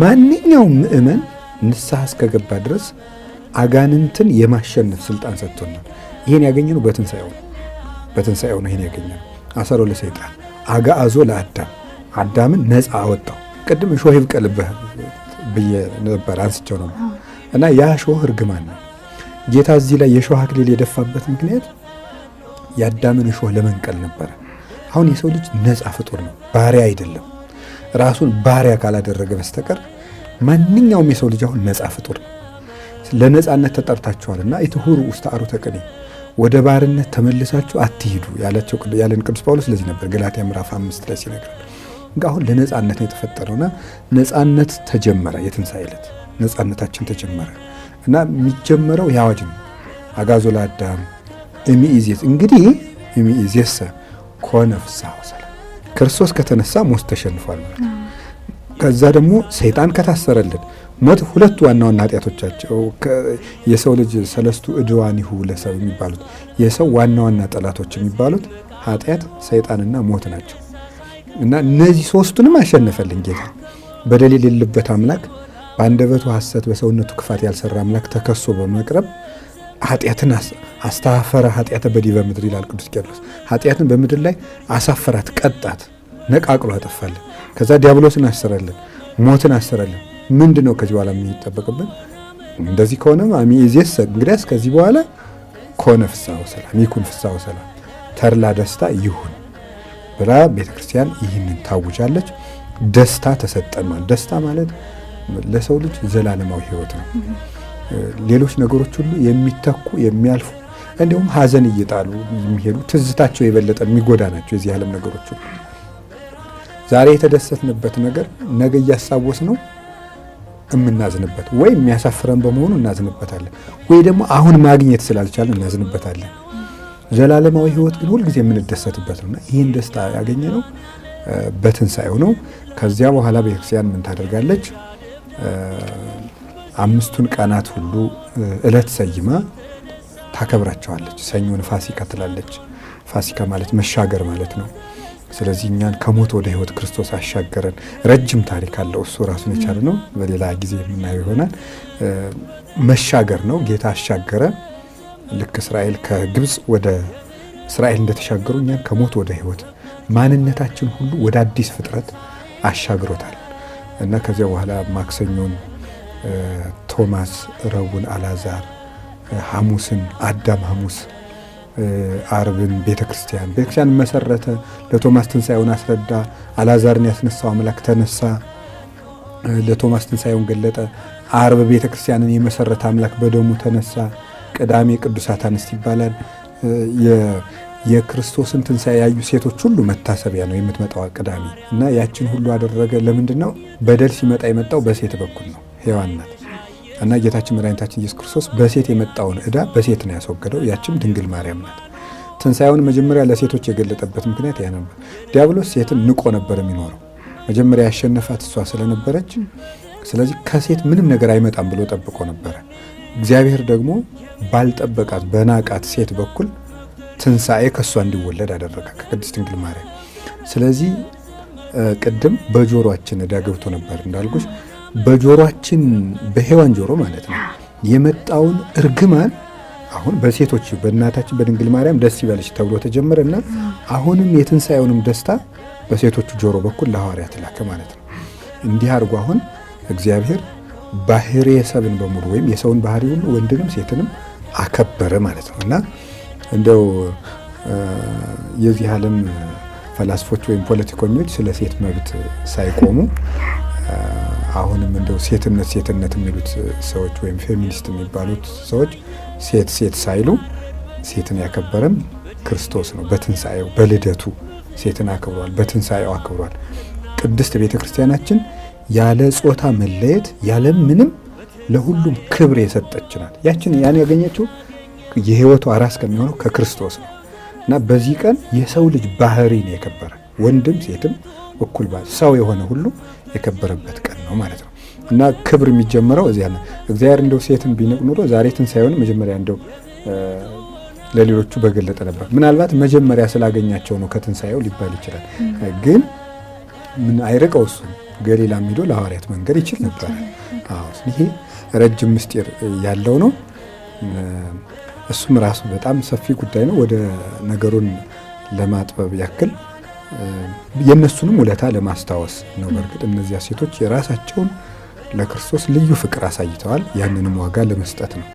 ማንኛውም ምእመን ንስሐ እስከገባ ድረስ አጋንንትን የማሸነፍ ስልጣን ሰጥቶናል። ይሄን ያገኘነው በትንሣኤው ነው። ይሄን ያገኘነው አሰሮ ለሰይጣን አጋአዞ ለአዳም አዳምን ነፃ አወጣው። ቅድም እሾህ ይብቀልብህ ብዬ ነበር አንስቸው ነው እና ያ እሾህ እርግማን ነው። ጌታ እዚህ ላይ የእሾህ አክሊል የደፋበት ምክንያት የአዳምን እሾህ ለመንቀል ነበረ። አሁን የሰው ልጅ ነፃ ፍጡር ነው፣ ባሪያ አይደለም። ራሱን ባሪያ ካላደረገ በስተቀር ማንኛውም የሰው ልጅ አሁን ነፃ ፍጡር ነው። ለነፃነት ተጠርታችኋልና ኢትሁሩ ውስተ አርዑተ ቅኔ ወደ ባርነት ተመልሳችሁ አትሂዱ ያለን ቅዱስ ጳውሎስ ለዚህ ነበር ገላትያ ምዕራፍ 5 ላይ ሲነግረን። አሁን ለነፃነት ነው የተፈጠረውና ነፃነት ተጀመረ። የትንሣኤ ዕለት ነፃነታችን ተጀመረ እና የሚጀመረው ያዋጅ ነው። አጋዞ ለአዳም እምይእዜሰ እንግዲህ እምይእዜሰ ኮነ ፍስሐ ወሰላም። ክርስቶስ ከተነሳ ሞት ተሸንፏል ማለት ነው። ከዛ ደግሞ ሰይጣን ከታሰረልን ሞት ሁለት ዋና ኃጢአቶቻቸው የሰው ልጅ ሰለስቱ ዕድዋኒሁ ለሰብ የሚባሉት የሰው ዋና ጠላቶች የሚባሉት ኃጢአት፣ ሰይጣንና ሞት ናቸው እና እነዚህ ሶስቱንም አሸነፈልን ጌታ። በደል የሌለበት አምላክ በአንደበቱ ሐሰት በሰውነቱ ክፋት ያልሰራ አምላክ ተከሶ በመቅረብ ኃጢአትን አስተፋፈረ ኃጢአተ በዲበ ምድር ይላል ቅዱስ ቄርሎስ። ኃጢአትን በምድር ላይ አሳፈራት፣ ቀጣት፣ ነቃቅሎ አጠፋልን። ከዛ ዲያብሎስን አሰረልን፣ ሞትን አሰረልን። ምንድነው ከዚህ በኋላ የሚጠበቅብን? እንደዚህ ከሆነ እምይእዜሰ እንግዲያስ ከዚህ በኋላ ኮነ ፍስሐ ወሰላም ይኩን ፍስሐ ወሰላም ተድላ ደስታ ይሁን ብላ ቤተክርስቲያን ይህንን ታውጃለች። ደስታ ተሰጠን ማለት ደስታ ማለት ለሰው ልጅ ዘላለማዊ ሕይወት ነው። ሌሎች ነገሮች ሁሉ የሚተኩ የሚያልፉ እንዲሁም ሐዘን እየጣሉ የሚሄዱ ትዝታቸው የበለጠ የሚጎዳ ናቸው የዚህ ዓለም ነገሮች ሁሉ። ዛሬ የተደሰትንበት ነገር ነገ እያሳወስ ነው እምናዝንበት፣ ወይ የሚያሳፍረን በመሆኑ እናዝንበታለን፣ ወይ ደግሞ አሁን ማግኘት ስላልቻለን እናዝንበታለን። ዘላለማዊ ሕይወት ግን ሁልጊዜ የምንደሰትበት ነውና ይህን ደስታ ያገኘነው በትንሣኤው ነው። ከዚያ በኋላ ቤተክርስቲያን ምን ታደርጋለች? 5ቱን ቀናት ሁሉ ዕለት ሰይማ ታከብራቸዋለች። ሰኞን ፋሲካ ትላለች። ፋሲካ ማለት መሻገር ማለት ነው። ስለዚህ እኛን ከሞት ወደ ሕይወት ክርስቶስ አሻገረን። ረጅም ታሪክ አለው እሱ ራሱን የቻለ ነው። በሌላ ጊዜ የምናየው ይሆናል። መሻገር ነው። ጌታ አሻገረ። ልክ እስራኤል ከግብፅ ወደ እስራኤል እንደተሻገሩ እኛን ከሞት ወደ ሕይወት ማንነታችን ሁሉ ወደ አዲስ ፍጥረት አሻግሮታል እና ከዚያ በኋላ ማክሰኞን ቶማስ፣ ረቡዕን አልዓዛር፣ ሐሙስን አዳም ሐሙስ፣ አርብን ቤተክርስቲያን መሰረተ። ለቶማስ ትንሣኤውን አስረዳ። አልዓዛርን ያስነሳው አምላክ ተነሳ፣ ለቶማስ ትንሣኤውን ገለጠ። አርብ ቤተክርስቲያንን የመሰረተ አምላክ በደሙ ተነሳ። ቅዳሜ ቅዱሳት አንስት ይባላል። የክርስቶስን ትንሣኤ ያዩ ሴቶች ሁሉ መታሰቢያ ነው የምትመጣው ቅዳሜ እና ያችን ሁሉ አደረገ። ለምንድን ነው? በደል ሲመጣ የመጣው በሴት በኩል ነው፣ ሔዋን ናት እና ጌታችን መድኃኒታችን ኢየሱስ ክርስቶስ በሴት የመጣውን ዕዳ በሴት ነው ያስወገደው። ያችም ድንግል ማርያም ናት። ትንሣኤውን መጀመሪያ ለሴቶች የገለጠበት ምክንያት ያ ነበር። ዲያብሎስ ሴትን ንቆ ነበር የሚኖረው። መጀመሪያ ያሸነፋት እሷ ስለነበረች፣ ስለዚህ ከሴት ምንም ነገር አይመጣም ብሎ ጠብቆ ነበረ። እግዚአብሔር ደግሞ ባልጠበቃት በናቃት ሴት በኩል ትንሣኤ ከእሷ እንዲወለድ አደረገ ከቅድስት ድንግል ማርያም። ስለዚህ ቅድም በጆሮአችን ዕዳ ገብቶ ነበር እንዳልኩሽ፣ በጆሮአችን በሔዋን ጆሮ ማለት ነው የመጣውን እርግማን አሁን በሴቶች በእናታችን በድንግል ማርያም ደስ ይበልሽ ተብሎ ተጀመረና አሁንም የትንሣኤውንም ደስታ በሴቶቹ ጆሮ በኩል ለሐዋርያት ላከ ማለት ነው። እንዲህ አድርጎ አሁን እግዚአብሔር ባህርየ ሰብን በሙሉ ወይም የሰውን ባህሪ ሁሉ ወንድንም ሴትንም አከበረ ማለት ነው እና እንደው የዚህ ዓለም ፈላስፎች ወይም ፖለቲከኞች ስለ ሴት መብት ሳይቆሙ አሁንም እንደው ሴትነት የሚሉት ሰዎች ወይም ፌሚኒስት የሚባሉት ሰዎች ሴት ሳይሉ ሴትን ያከበረም ክርስቶስ ነው። በትንሣኤው በልደቱ ሴትን አክብሯል፣ በትንሣኤው አክብሯል። ቅድስት ቤተ ክርስቲያናችን ያለ ጾታ መለየት ያለ ምንም ለሁሉም ክብር የሰጠች ናት። ያን ያገኘችው የሕይወቱ ራስ ከሚሆነው ከክርስቶስ ነው እና በዚህ ቀን የሰው ልጅ ባህሪ ነው የከበረ። ወንድም ሴትም እኩል ሰው የሆነ ሁሉ የከበረበት ቀን ነው ማለት ነው እና ክብር የሚጀምረው እዚያ ነው። እግዚአብሔር እንደው ሴትን ቢንቅ ኑሮ ዛሬ ትንሣኤውን መጀመሪያ እንደው ለሌሎቹ በገለጠ ነበር። ምናልባት መጀመሪያ ስላገኛቸው ነው ከትንሣኤው ሊባል ይችላል። ግን ምን አይርቀው እሱ ገሊላም ሄዶ ለሐዋርያት መንገድ ይችል ነበር። አዎ ይሄ ረጅም ምስጢር ያለው ነው። እሱም ራሱ በጣም ሰፊ ጉዳይ ነው። ወደ ነገሩን ለማጥበብ ያክል የነሱንም ውለታ ለማስታወስ ነው። በእርግጥ እነዚያ ሴቶች የራሳቸውን ለክርስቶስ ልዩ ፍቅር አሳይተዋል። ያንንም ዋጋ ለመስጠት ነው።